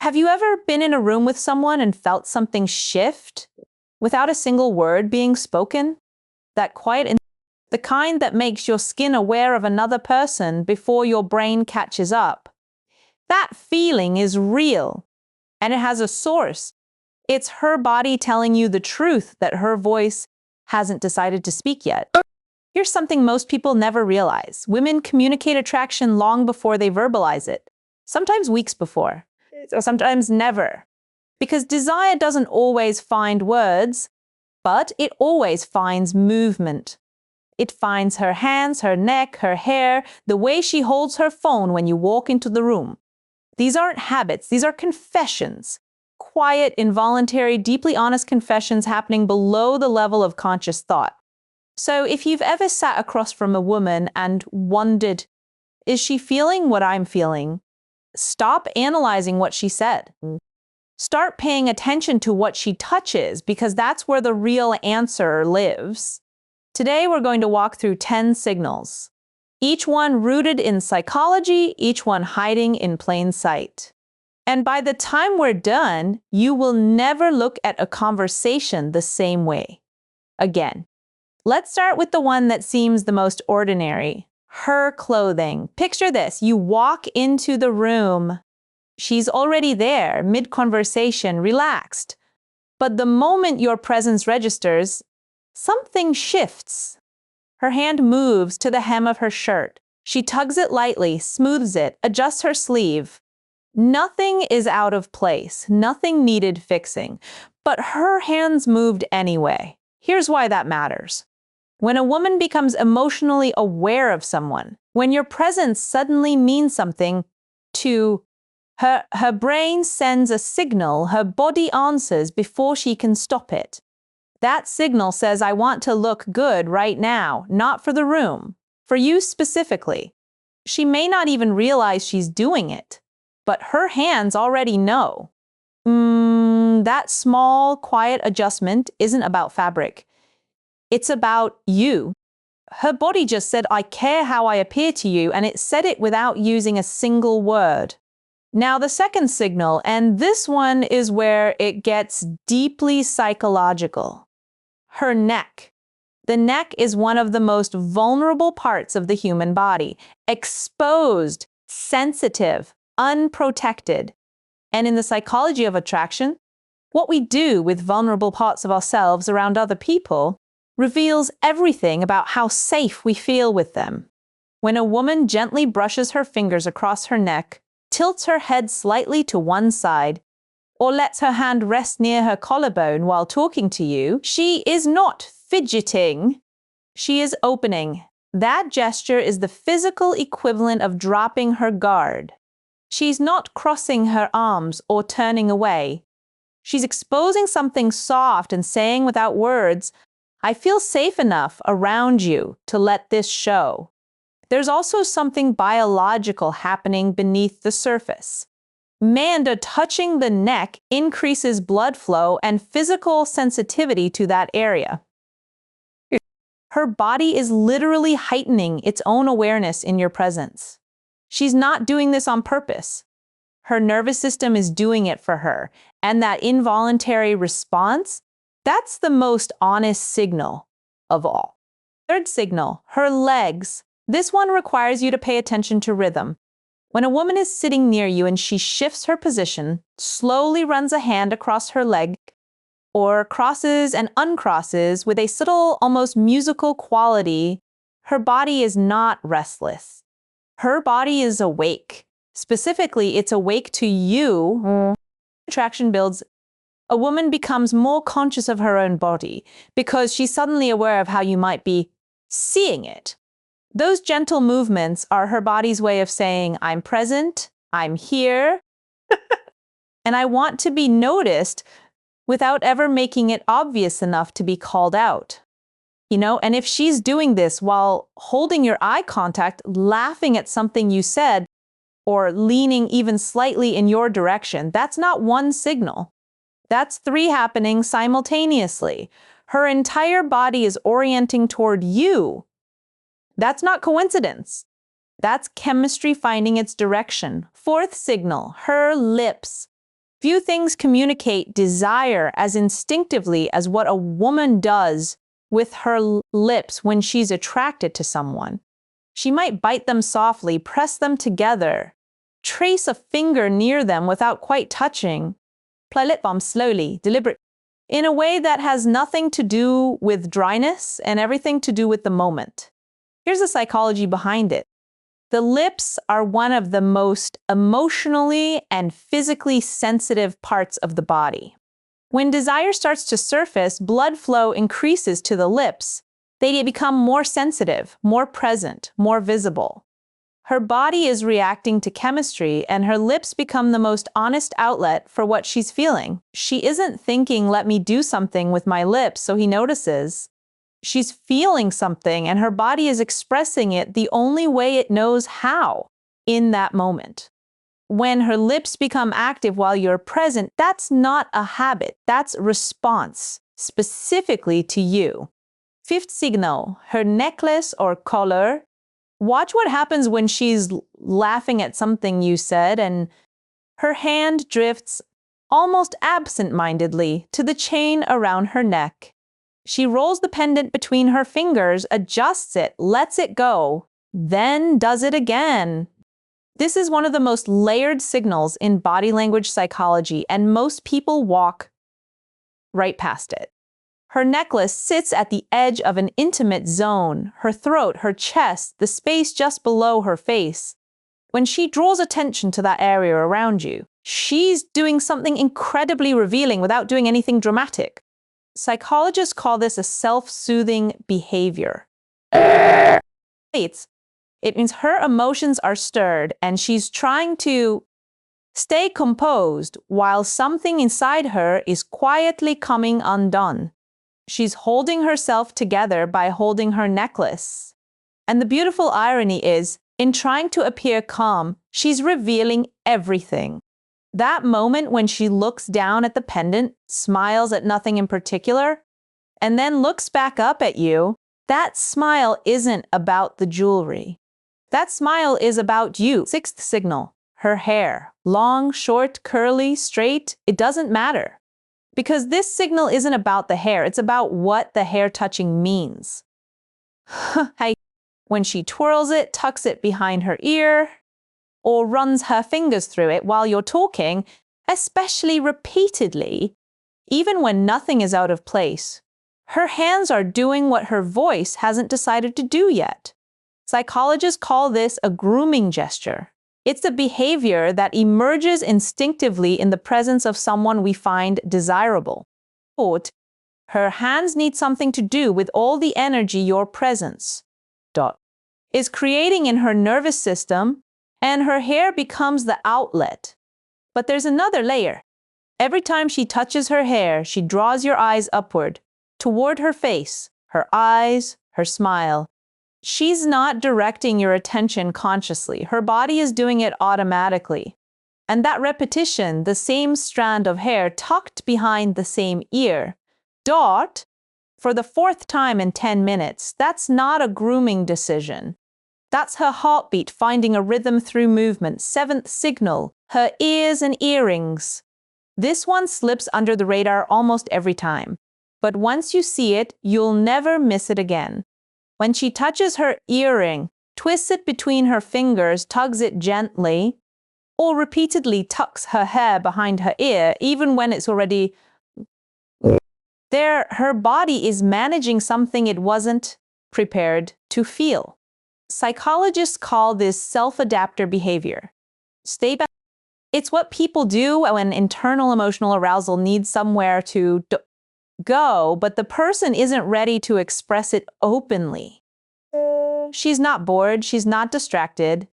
Have you ever been in a room with someone and felt something shift without a single word being spoken? That quiet, the kind that makes your skin aware of another person before your brain catches up. That feeling is real, and it has a source. It's her body telling you the truth that her voice hasn't decided to speak yet. Here's something most people never realize. Women communicate attraction long before they verbalize it, sometimes weeks before, or sometimes never. Because desire doesn't always find words, but it always finds movement. It finds her hands, her neck, her hair, the way she holds her phone when you walk into the room. These aren't habits, these are confessions. Quiet, involuntary, deeply honest confessions happening below the level of conscious thought. So if you've ever sat across from a woman and wondered, is she feeling what I'm feeling? Stop analyzing what she said. Start paying attention to what she touches, because that's where the real answer lives. Today we're going to walk through 10 signals, each one rooted in psychology, each one hiding in plain sight. And by the time we're done, you will never look at a conversation the same way again. Let's start with the one that seems the most ordinary, her clothing. Picture this, you walk into the room. She's already there, mid-conversation, relaxed. But the moment your presence registers, something shifts. Her hand moves to the hem of her shirt. She tugs it lightly, smooths it, adjusts her sleeve. Nothing is out of place, nothing needed fixing, but her hands moved anyway. Here's why that matters. When a woman becomes emotionally aware of someone, when your presence suddenly means something to her, her brain sends a signal, her body answers before she can stop it. That signal says, I want to look good right now, not for the room, for you specifically. She may not even realize she's doing it, but her hands already know. That small, quiet adjustment isn't about fabric. It's about you. Her body just said, I care how I appear to you, and it said it without using a single word. Now the second signal, and this one is where it gets deeply psychological. Her neck. The neck is one of the most vulnerable parts of the human body, exposed, sensitive, unprotected. And in the psychology of attraction, what we do with vulnerable parts of ourselves around other people reveals everything about how safe we feel with them. When a woman gently brushes her fingers across her neck, tilts her head slightly to one side, or lets her hand rest near her collarbone while talking to you, she is not fidgeting, she is opening. That gesture is the physical equivalent of dropping her guard. She's not crossing her arms or turning away. She's exposing something soft and saying without words, I feel safe enough around you to let this show. There's also something biological happening beneath the surface. Magda touching the neck increases blood flow and physical sensitivity to that area. Her body is literally heightening its own awareness in your presence. She's not doing this on purpose. Her nervous system is doing it for her, and that involuntary response, that's the most honest signal of all. Third signal, her legs. This one requires you to pay attention to rhythm. When a woman is sitting near you and she shifts her position, slowly runs a hand across her leg, or crosses and uncrosses with a subtle, almost musical quality, her body is not restless. Her body is awake. Specifically, it's awake to you. Attraction builds. A woman becomes more conscious of her own body because she's suddenly aware of how you might be seeing it. Those gentle movements are her body's way of saying, I'm present, I'm here, and I want to be noticed without ever making it obvious enough to be called out. And if she's doing this while holding your eye contact, laughing at something you said, or leaning even slightly in your direction, that's not one signal. That's 3 happening simultaneously. Her entire body is orienting toward you. That's not coincidence. That's chemistry finding its direction. 4th signal, her lips. Few things communicate desire as instinctively as what a woman does with her lips when she's attracted to someone. She might bite them softly, press them together, trace a finger near them without quite touching, apply lip balm slowly, deliberately, in a way that has nothing to do with dryness and everything to do with the moment. Here's the psychology behind it. The lips are one of the most emotionally and physically sensitive parts of the body. When desire starts to surface, blood flow increases to the lips. They become more sensitive, more present, more visible. Her body is reacting to chemistry, and her lips become the most honest outlet for what she's feeling. She isn't thinking, let me do something with my lips so he notices. She's feeling something, and her body is expressing it the only way it knows how in that moment. When her lips become active while you're present, that's not a habit. That's response, specifically to you. Fifth signal, her necklace or collar. Watch what happens when she's laughing at something you said and her hand drifts almost absent-mindedly to the chain around her neck. She rolls the pendant between her fingers, adjusts it, lets it go, then does it again. This is one of the most layered signals in body language psychology, and most people walk right past it. Her necklace sits at the edge of an intimate zone, her throat, her chest, the space just below her face. When she draws attention to that area around you, she's doing something incredibly revealing without doing anything dramatic. Psychologists call this a self-soothing behavior. It means her emotions are stirred and she's trying to stay composed while something inside her is quietly coming undone. She's holding herself together by holding her necklace. And the beautiful irony is, in trying to appear calm, she's revealing everything. That moment when she looks down at the pendant, smiles at nothing in particular, and then looks back up at you, that smile isn't about the jewelry. That smile is about you. Sixth signal, her hair. Long, short, curly, straight, it doesn't matter. Because this signal isn't about the hair, it's about what the hair touching means. When she twirls it, tucks it behind her ear, or runs her fingers through it while you're talking, especially repeatedly, even when nothing is out of place, her hands are doing what her voice hasn't decided to do yet. Psychologists call this a grooming gesture. It's a behavior that emerges instinctively in the presence of someone we find desirable. Her hands need something to do with all the energy your presence is creating in her nervous system, and her hair becomes the outlet. But there's another layer. Every time she touches her hair, she draws your eyes upward, toward her face, her eyes, her smile. She's not directing your attention consciously. Her body is doing it automatically. And that repetition, the same strand of hair tucked behind the same ear, for the fourth time in 10 minutes, that's not a grooming decision. That's her heartbeat finding a rhythm through movement. Seventh signal, her ears and earrings. This one slips under the radar almost every time. But once you see it, you'll never miss it again. When she touches her earring, twists it between her fingers, tugs it gently, or repeatedly tucks her hair behind her ear, even when it's already there, her body is managing something it wasn't prepared to feel. Psychologists call this self-adapter behavior. Stay back. It's what people do when internal emotional arousal needs somewhere to go, but the person isn't ready to express it openly. She's not bored, she's not distracted.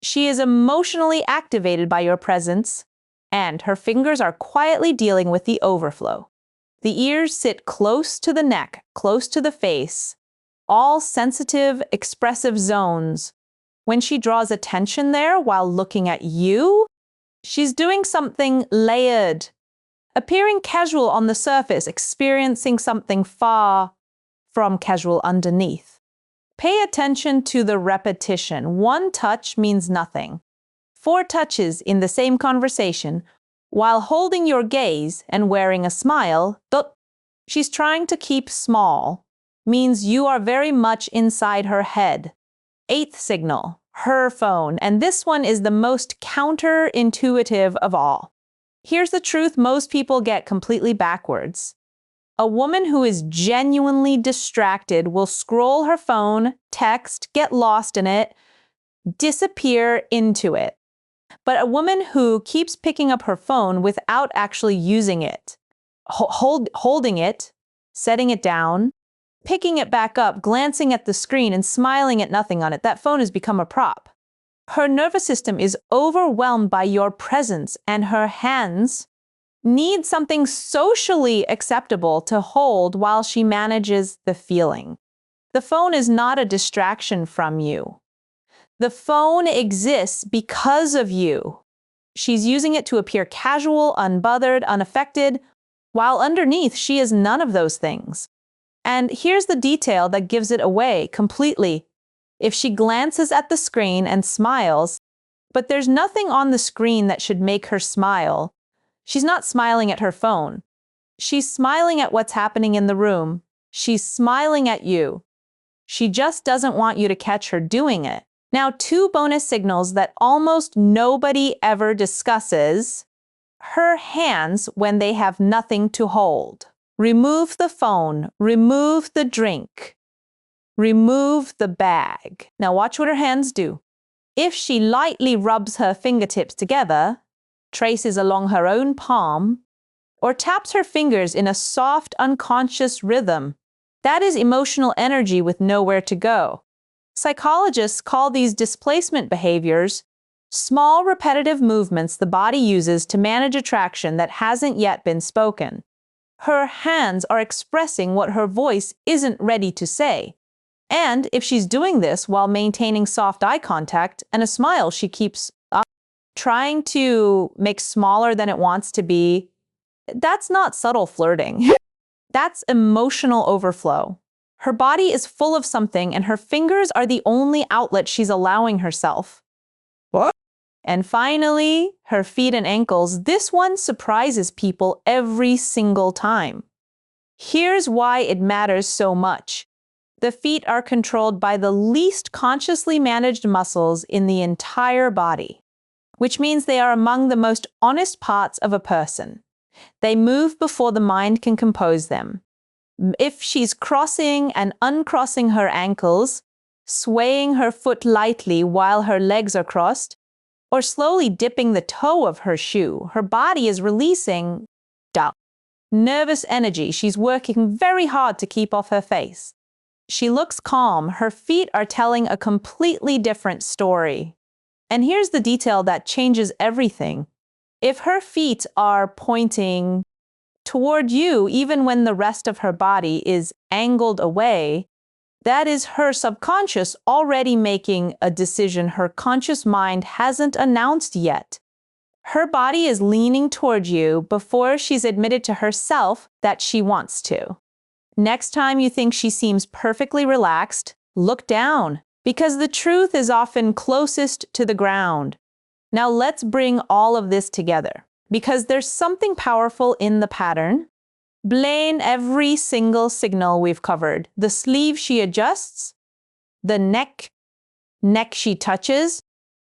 She is emotionally activated by your presence, and her fingers are quietly dealing with the overflow. The ears sit close to the neck, close to the face, all sensitive, expressive zones. When she draws attention there while looking at you, she's doing something layered, appearing casual on the surface, experiencing something far from casual underneath. Pay attention to the repetition. One touch means nothing. 4 touches in the same conversation, while holding your gaze and wearing a smile. She's trying to keep small, means you are very much inside her head. Eighth signal, her phone, and this one is the most counterintuitive of all. Here's the truth most people get completely backwards. A woman who is genuinely distracted will scroll her phone, text, get lost in it, disappear into it. But a woman who keeps picking up her phone without actually using it, holding it, setting it down, picking it back up, glancing at the screen and smiling at nothing on it, that phone has become a prop. Her nervous system is overwhelmed by your presence, and her hands need something socially acceptable to hold while she manages the feeling. The phone is not a distraction from you. The phone exists because of you. She's using it to appear casual, unbothered, unaffected, while underneath she is none of those things. And here's the detail that gives it away completely. If she glances at the screen and smiles, but there's nothing on the screen that should make her smile, she's not smiling at her phone. She's smiling at what's happening in the room. She's smiling at you. She just doesn't want you to catch her doing it. Now, 2 bonus signals that almost nobody ever discusses. Her hands when they have nothing to hold. Remove the phone, remove the drink, remove the bag. Now watch what her hands do. If she lightly rubs her fingertips together, traces along her own palm, or taps her fingers in a soft, unconscious rhythm, that is emotional energy with nowhere to go. Psychologists call these displacement behaviors small repetitive movements the body uses to manage attraction that hasn't yet been spoken. Her hands are expressing what her voice isn't ready to say. And if she's doing this while maintaining soft eye contact and a smile she keeps trying to make smaller than it wants to be, that's not subtle flirting. That's emotional overflow. Her body is full of something and her fingers are the only outlet she's allowing herself. What? And finally, her feet and ankles. This one surprises people every single time. Here's why it matters so much. The feet are controlled by the least consciously managed muscles in the entire body, which means they are among the most honest parts of a person. They move before the mind can compose them. If she's crossing and uncrossing her ankles, swaying her foot lightly while her legs are crossed, or slowly dipping the toe of her shoe, her body is releasing nervous energy she's working very hard to keep off her face. She looks calm. Her feet are telling a completely different story. And here's the detail that changes everything. If her feet are pointing toward you, even when the rest of her body is angled away, that is her subconscious already making a decision her conscious mind hasn't announced yet. Her body is leaning toward you before she's admitted to herself that she wants to. Next time you think she seems perfectly relaxed, look down, because the truth is often closest to the ground. Now let's bring all of this together, because there's something powerful in the pattern. Blame every single signal we've covered. The sleeve she adjusts, the neck she touches,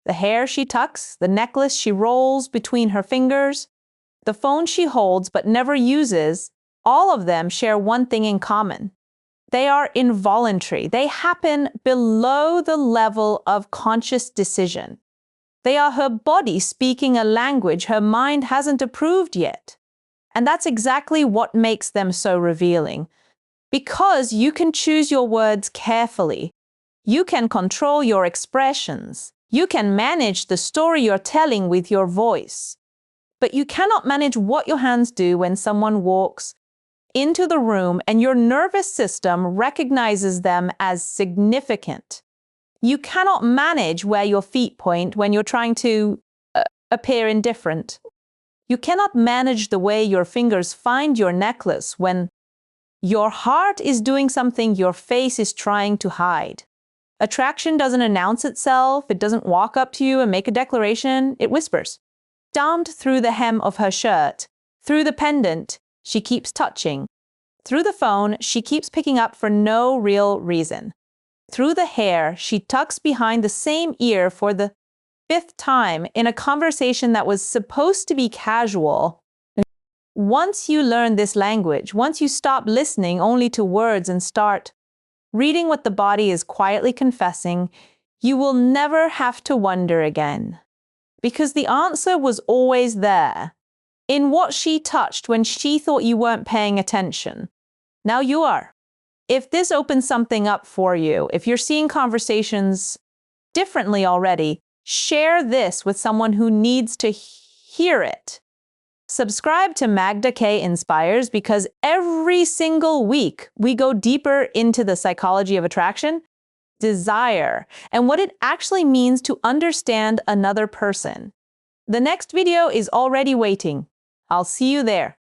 the hair she tucks, the necklace she rolls between her fingers, the phone she holds but never uses, all of them share one thing in common. They are involuntary. They happen below the level of conscious decision. They are her body speaking a language her mind hasn't approved yet. And that's exactly what makes them so revealing. Because you can choose your words carefully. You can control your expressions. You can manage the story you're telling with your voice. But you cannot manage what your hands do when someone walks into the room and your nervous system recognizes them as significant. You cannot manage where your feet point when you're trying to appear indifferent. You cannot manage the way your fingers find your necklace when your heart is doing something your face is trying to hide. Attraction doesn't announce itself. It doesn't walk up to you and make a declaration. It whispers. thumbed through the hem of her shirt, through the pendant she keeps touching, through the phone she keeps picking up for no real reason, through the hair she tucks behind the same ear for the 5th time in a conversation that was supposed to be casual. Once you learn this language, once you stop listening only to words and start reading what the body is quietly confessing, you will never have to wonder again. Because the answer was always there, in what she touched when she thought you weren't paying attention. Now you are. If this opens something up for you, if you're seeing conversations differently already, share this with someone who needs to hear it. Subscribe to Magda K Inspires because every single week we go deeper into the psychology of attraction, desire, and what it actually means to understand another person. The next video is already waiting. I'll see you there.